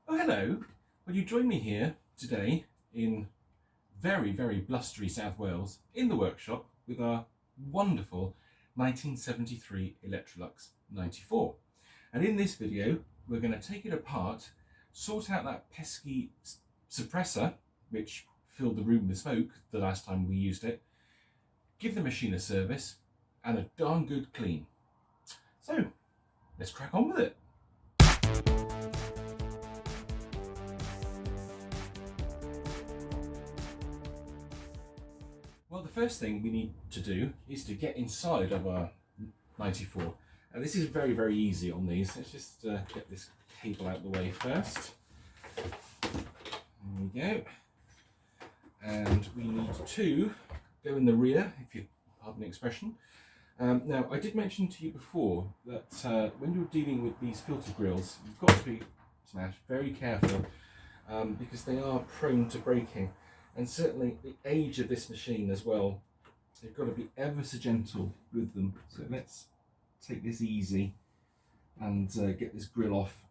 Oh, hello. Well, you join me here today in very, very blustery South Wales in the workshop with our wonderful 1973 Electrolux 94. And in this video, we're going to take it apart, sort out that pesky suppressor, which filled the room with smoke the last time we used it, give the machine a service, and a darn good clean. So, let's crack on with it. Well, the first thing we need to do is to get inside of our 94. And this is very, very easy on these. Let's just get this cable out of the way first. There we go. And we need to go in the rear, if you pardon the expression. Now, I did mention to you before that when you're dealing with these filter grills, you've got to be very careful because they are prone to breaking. And certainly the age of this machine as well, you've got to be ever so gentle with them. So let's take this easy and get this grill off.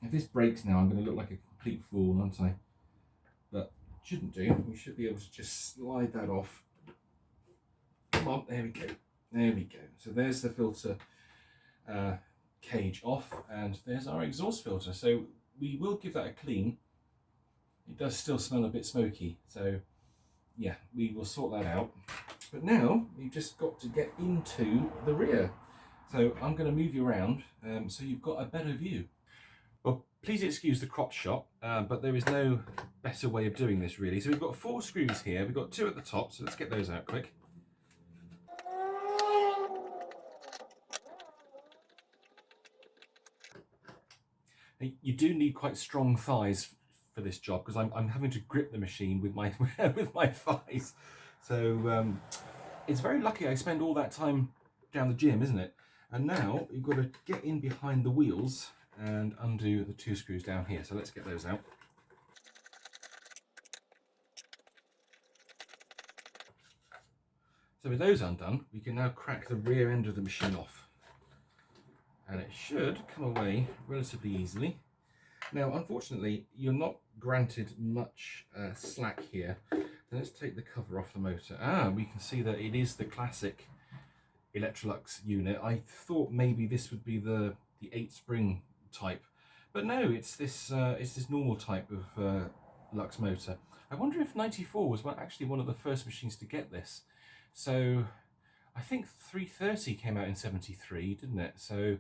If this breaks now, I'm going to look like a complete fool, aren't I? But shouldn't do. We should be able to just slide that off. Come on, there we go. There we go. So there's the filter cage off, and there's our exhaust filter. So we will give that a clean. It does still smell a bit smoky, so yeah, we will sort that out. But now you've just got to get into the rear. So I'm going to move you around so you've got a better view. Well, please excuse the crotch shot, but there is no better way of doing this really. So we've got 4 screws here. We've got 2 at the top, so let's get those out quick. You do need quite strong thighs for this job because I'm having to grip the machine with my with my thighs. So it's very lucky I spend all that time down the gym, isn't it? And now you've got to get in behind the wheels and undo the 2 screws down here. So let's get those out. So with those undone, we can now crack the rear end of the machine off. And it should come away relatively easily. Now, unfortunately, you're not granted much slack here. So let's take the cover off the motor. We can see that it is the classic Electrolux unit. I thought maybe this would be the 8-spring type, but no, it's this normal type of Lux motor. I wonder if 94 was actually one of the first machines to get this. So I think 330 came out in 73, didn't it? So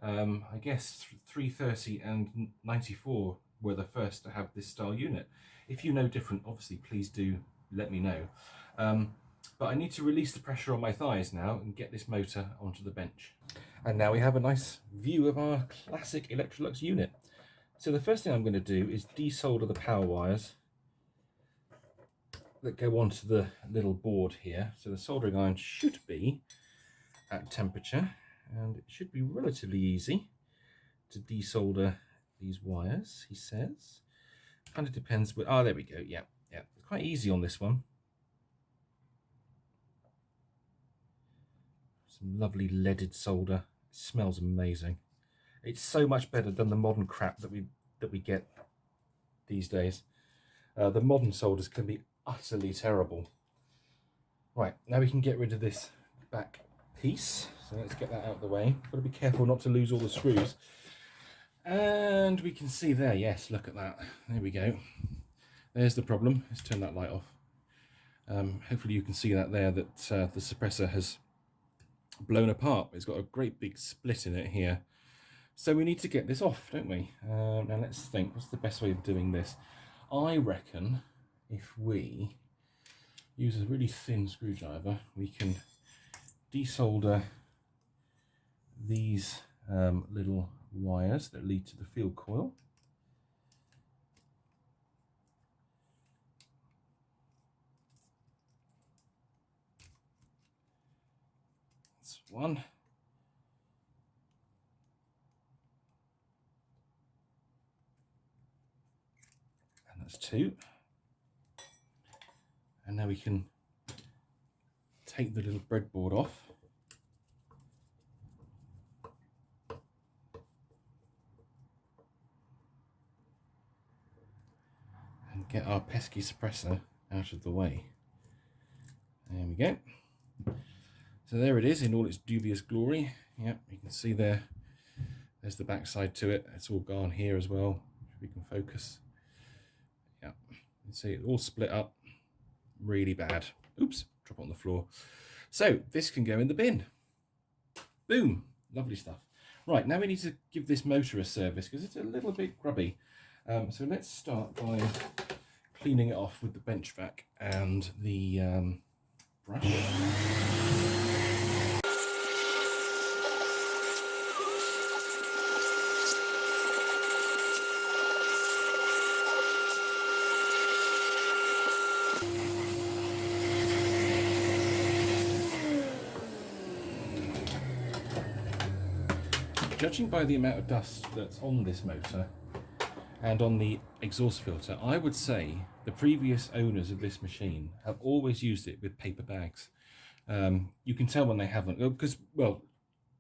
I guess 330 and 94 were the first to have this style unit. If you know different, obviously please do let me know. But I need to release the pressure on my thighs now and get this motor onto the bench. And now we have a nice view of our classic Electrolux unit. So the first thing I'm going to do is desolder the power wires that go onto the little board here. So the soldering iron should be at temperature, and it should be relatively easy to desolder these wires, he says. Kind of depends. Oh, there we go. Yeah. It's quite easy on this one. Some lovely leaded solder. It smells amazing. It's so much better than the modern crap that we get these days. The modern solders can be utterly terrible. Right, now we can get rid of this back piece. So let's get that out of the way. Got to be careful not to lose all the screws. And we can see there, yes, look at that. There we go. There's the problem. Let's turn that light off. Hopefully you can see that there, that the suppressor has blown apart. It's got a great big split in it here. So we need to get this off, don't we? Now let's think, what's the best way of doing this? I reckon if we use a really thin screwdriver, we can desolder these little wires that lead to the field coil. That's one. And that's 2. And now we can take the little breadboard off. get our pesky suppressor out of the way. There we go. So there it is in all its dubious glory. Yep, you can see there's the back side to it. It's all gone here as well, if we can focus. Yeah, you can see it all split up really bad. Oops, drop it on the floor. So this can go in the bin. Boom, lovely stuff. Right, now we need to give this motor a service because it's a little bit grubby. So let's start by cleaning it off with the bench vac and the brush. Judging by the amount of dust that's on this motor and on the exhaust filter, I would say the previous owners of this machine have always used it with paper bags. You can tell when they haven't, because, well,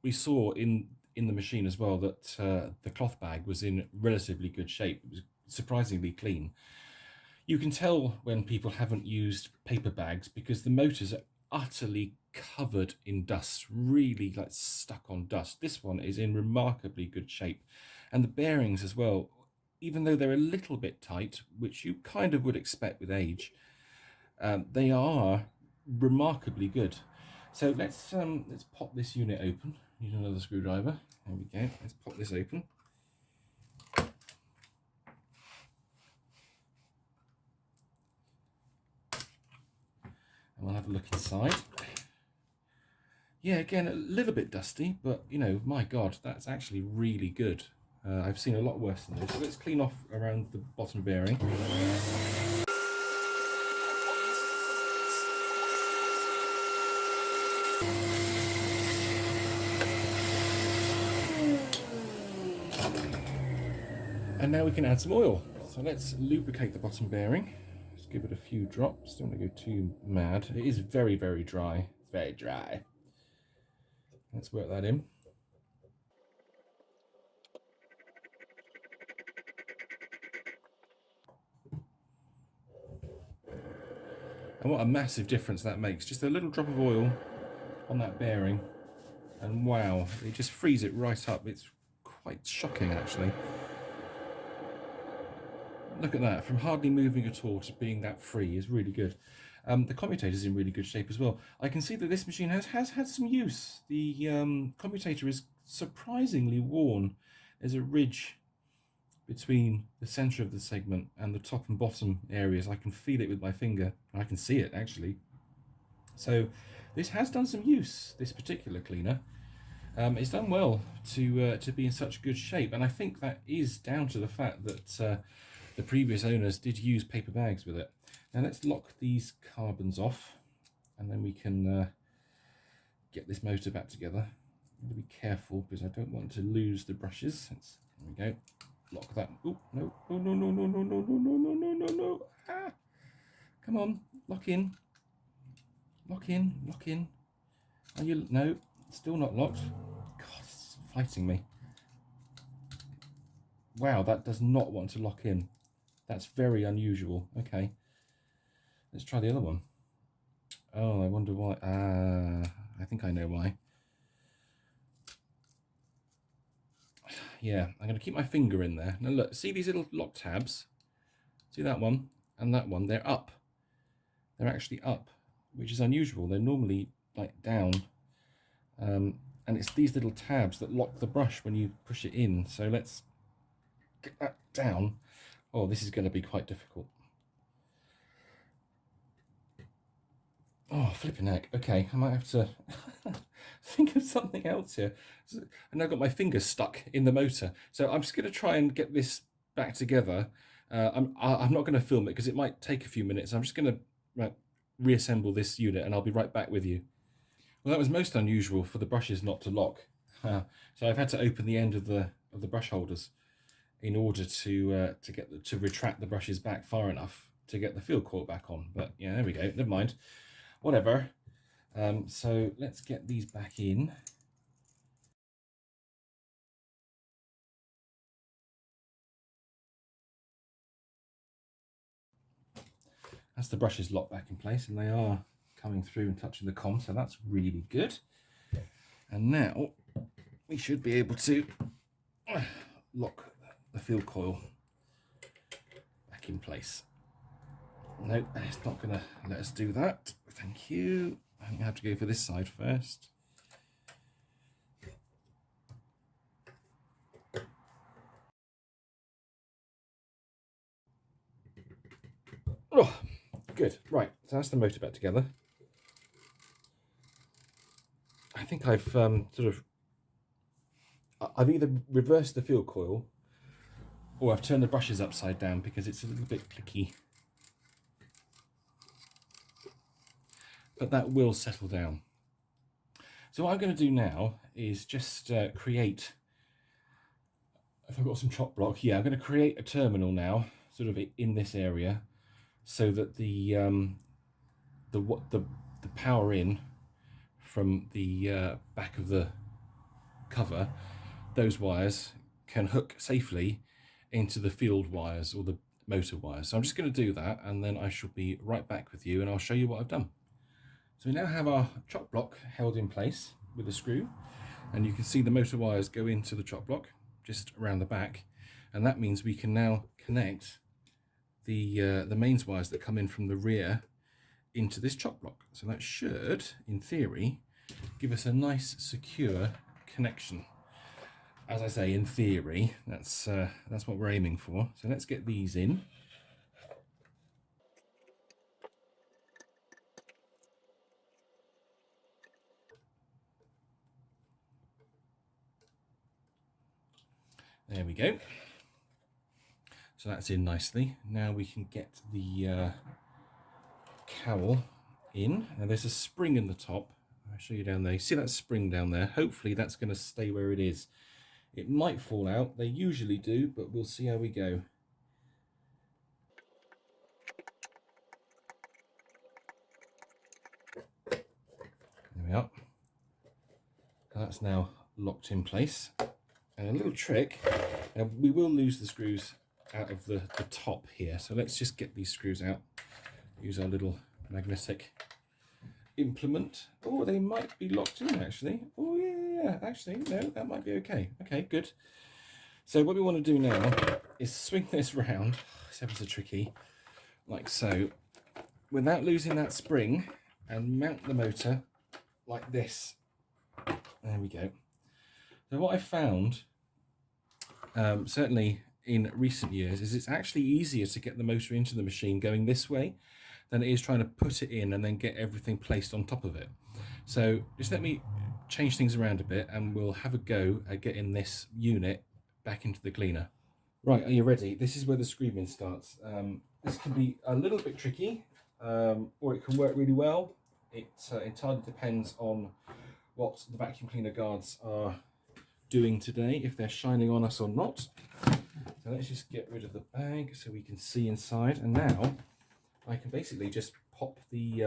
we saw in the machine as well that the cloth bag was in relatively good shape. It was surprisingly clean. You can tell when people haven't used paper bags because the motors are utterly covered in dust, really like stuck on dust. This one is in remarkably good shape, and the bearings as well, even though they're a little bit tight, which you kind of would expect with age, they are remarkably good. So let's pop this unit open. Need another screwdriver. There we go. Let's pop this open. And we'll have a look inside. Yeah, again, a little bit dusty, but, you know, my God, that's actually really good. I've seen a lot worse than this. So let's clean off around the bottom bearing. And now we can add some oil. So let's lubricate the bottom bearing. Let's give it a few drops. Don't want to go too mad. It is very, very dry. It's very dry. Let's work that in. And what a massive difference that makes. Just a little drop of oil on that bearing, and wow, it just frees it right up. It's quite shocking, actually. Look at that, from hardly moving at all to being that free is really good. The commutator's in really good shape as well. I can see that this machine has had some use. The commutator is surprisingly worn. There's a ridge between the center of the segment and the top and bottom areas. I can feel it with my finger. I can see it, actually. So this has done some use, this particular cleaner. It's done well to be in such good shape, and I think that is down to the fact that the previous owners did use paper bags with it. Now let's lock these carbons off, and then we can get this motor back together. I'm going to be careful because I don't want to lose the brushes. There we go. Lock that. Oh no! Oh no! No! No! No! No! No! No! No! No! No! No! Ah! Come on! Lock in! Lock in! Lock in! Are you? No, still not locked. God, it's fighting me. Wow, that does not want to lock in. That's very unusual. Okay, let's try the other one. Oh, I wonder why. I think I know why. Yeah, I'm going to keep my finger in there. Now look, see these little lock tabs? See that one and that one? They're up. They're actually up, which is unusual. They're normally like down. And it's these little tabs that lock the brush when you push it in. So let's get that down. Oh, this is going to be quite difficult. Oh, flipping heck. Okay, I might have to think of something else here. And I've got my finger stuck in the motor. So I'm just going to try and get this back together. I'm not going to film it because it might take a few minutes. I'm just going to reassemble this unit and I'll be right back with you. Well, that was most unusual for the brushes not to lock. So I've had to open the end of the brush holders in order to retract the brushes back far enough to get the field court back on. But yeah, there we go. Never mind. Whatever. So let's get these back in. That's the brushes locked back in place, and they are coming through and touching the com, so that's really good. And now we should be able to lock the field coil back in place. No, it's not going to let us do that. Thank you. I think I have to go for this side first. Oh, good. Right, so that's the motor back together. I think I've I've either reversed the field coil or I've turned the brushes upside down because it's a little bit clicky. But that will settle down. So what I'm going to do now is just create, if I've got some chop block, yeah, I'm going to create a terminal now, sort of in this area, so that the power in from the back of the cover, those wires can hook safely into the field wires or the motor wires. So I'm just going to do that, and then I shall be right back with you and I'll show you what I've done. So we now have our chop block held in place with a screw, and you can see the motor wires go into the chop block just around the back, and that means we can now connect the mains wires that come in from the rear into this chop block. So that should, in theory, give us a nice secure connection. As I say, in theory, that's what we're aiming for. So let's get these in. There we go. So that's in nicely. Now we can get the cowl in. Now there's a spring in the top. I'll show you down there. You see that spring down there? Hopefully that's going to stay where it is. It might fall out. They usually do, but we'll see how we go. There we are. That's now locked in place. And a little trick, we will lose the screws out of the top here. So let's just get these screws out. Use our little magnetic implement. Oh, they might be locked in actually. Oh yeah, actually, no, that might be okay. Okay, good. So what we want to do now is swing this round. It's ever so tricky, like so, without losing that spring, and mount the motor like this. There we go. So what I found, certainly in recent years, is it's actually easier to get the motor into the machine going this way than it is trying to put it in and then get everything placed on top of it. So just let me change things around a bit and we'll have a go at getting this unit back into the cleaner. Right, are you ready? This is where the screaming starts. This can be a little bit tricky, or it can work really well. It entirely depends on what the vacuum cleaner guards are doing today, if they're shining on us or not. So let's just get rid of the bag so we can see inside. And now I can basically just pop the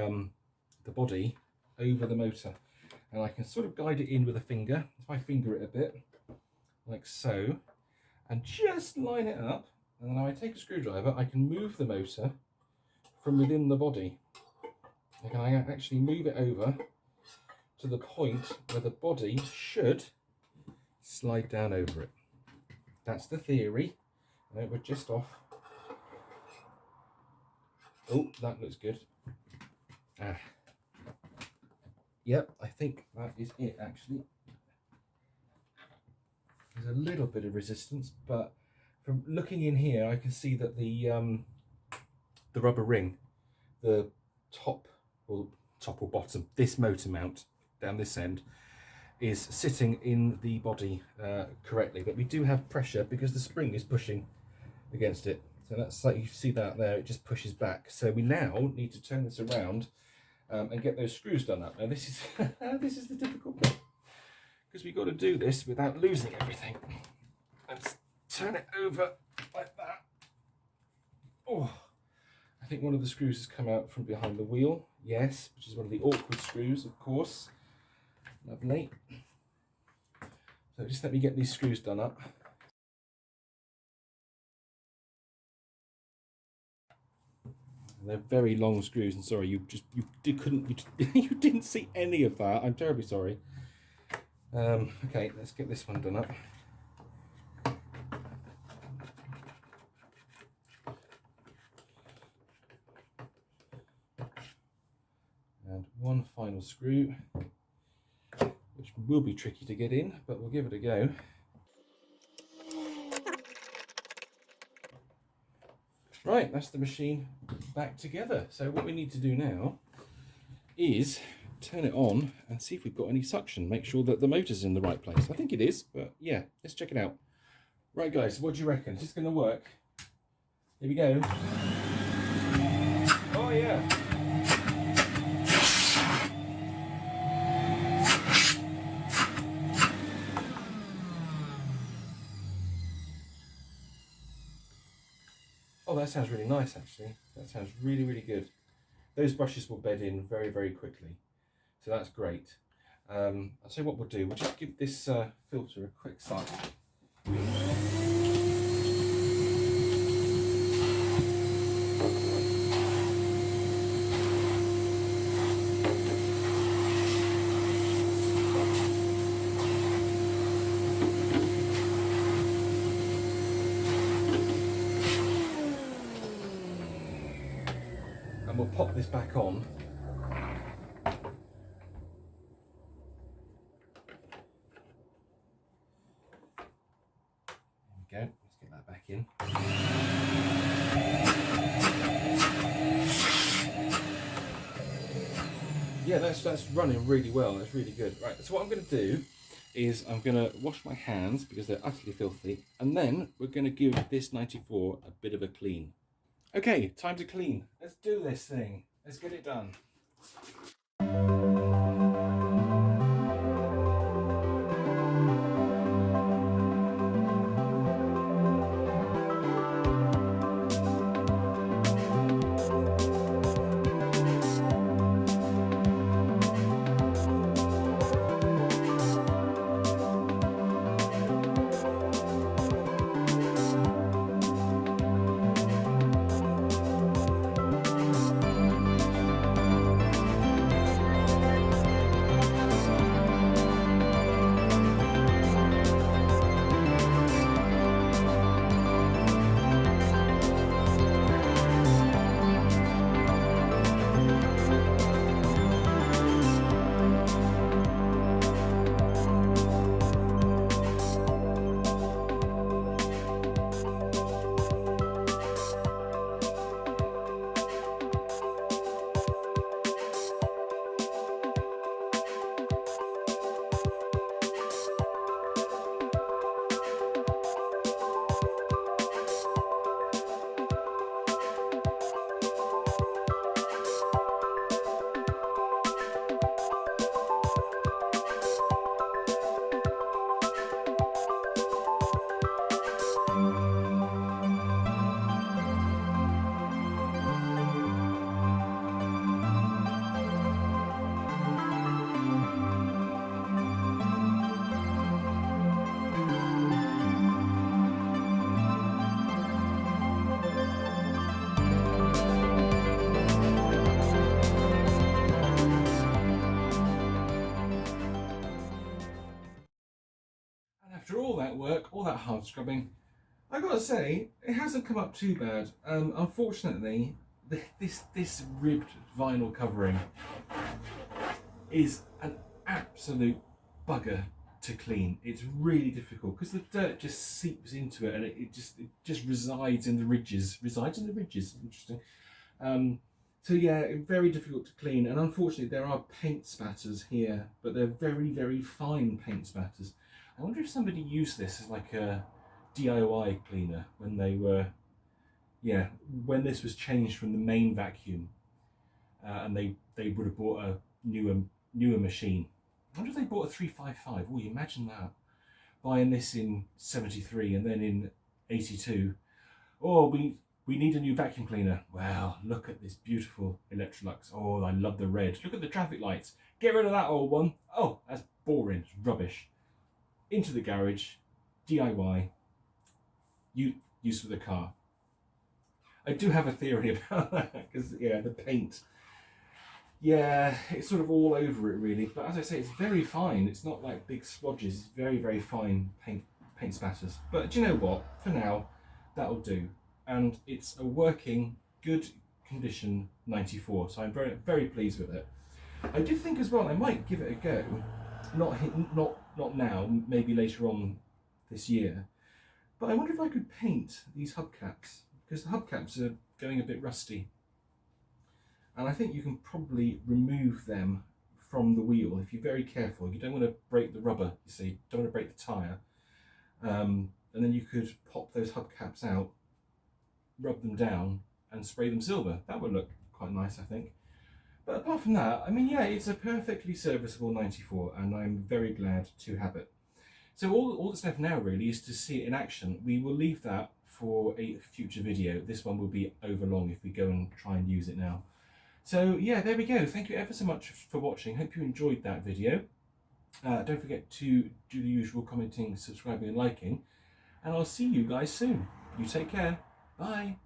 body over the motor, and I can sort of guide it in with a finger. If I finger it a bit, like so, and just line it up, and then when I take a screwdriver, I can move the motor from within the body. And I can actually move it over to the point where the body should slide down over it. That's the theory. No, we're just off. Oh, that looks good. Yep, I think that is it actually. There's a little bit of resistance, but from looking in here, I can see that the rubber ring, the top or bottom, this motor mount down this end, is sitting in the body correctly, but we do have pressure because the spring is pushing against it. So that's like, you see that there, it just pushes back. So we now need to turn this around and get those screws done up. Now this is this is the difficult bit, because we've got to do this without losing everything. Let's turn it over like that. Oh, I think one of the screws has come out from behind the wheel. Yes, which is one of the awkward screws, of course. Lovely. So just let me get these screws done up. They're very long screws, and sorry, you didn't see any of that. I'm terribly sorry. Okay, let's get this one done up. And one final screw, which will be tricky to get in, but we'll give it a go. Right, that's the machine back together. So what we need to do now is turn it on and see if we've got any suction. Make sure that the motor's in the right place. I think it is, but yeah, let's check it out. Right guys, what do you reckon? Is this going to work? Here we go. Oh yeah. Oh, that sounds really nice actually. That sounds really, really good. Those brushes will bed in very, very quickly. So that's great. I'll tell you what we'll do. We'll just give this filter a quick cycle. And we'll pop this back on. There we go, let's get that back in. Yeah, that's running really well, that's really good. Right, so what I'm going to do is I'm going to wash my hands because they're utterly filthy, and then we're going to give this 94 a bit of a clean. Okay, time to clean. Let's do this thing. Let's get it done. After all that work, all that hard scrubbing, I gotta say, it hasn't come up too bad. Unfortunately, this ribbed vinyl covering is an absolute bugger to clean. It's really difficult because the dirt just seeps into it and it just resides in the ridges. Interesting. So yeah, very difficult to clean, and unfortunately there are paint spatters here, but they're very, very fine paint spatters. I wonder if somebody used this as like a DIY cleaner when they were, yeah, when this was changed from the main vacuum, and they would have bought a newer machine. I wonder if they bought a 355. Oh, you imagine that, buying this in 73 and then in 82. Oh, we need a new vacuum cleaner. Well, look at this beautiful Electrolux. Oh, I love the red. Look at the traffic lights. Get rid of that old one. Oh, that's boring. It's rubbish. Into the garage, DIY, use for the car. I do have a theory about that, because yeah, the paint, yeah, it's sort of all over it really. But as I say, it's very fine. It's not like big splodges. It's very, very fine paint spatters. But do you know what? For now, that'll do. And it's a working, good condition 94. So I'm very, very pleased with it. I did think as well I might give it a go. Not now. Maybe later on this year. But I wonder if I could paint these hubcaps, because the hubcaps are going a bit rusty. And I think you can probably remove them from the wheel if you're very careful. You don't want to break the rubber, you see, you don't want to break the tyre. And then you could pop those hubcaps out, rub them down and spray them silver. That would look quite nice, I think. But apart from that, I mean, yeah, it's a perfectly serviceable 94 and I'm very glad to have it. So all that's left now really is to see it in action. We will leave that for a future video. This one will be over long if we go and try and use it now. So yeah, there we go. Thank you ever so much for watching. Hope you enjoyed that video. Don't forget to do the usual commenting, subscribing and liking. And I'll see you guys soon. You take care. Bye.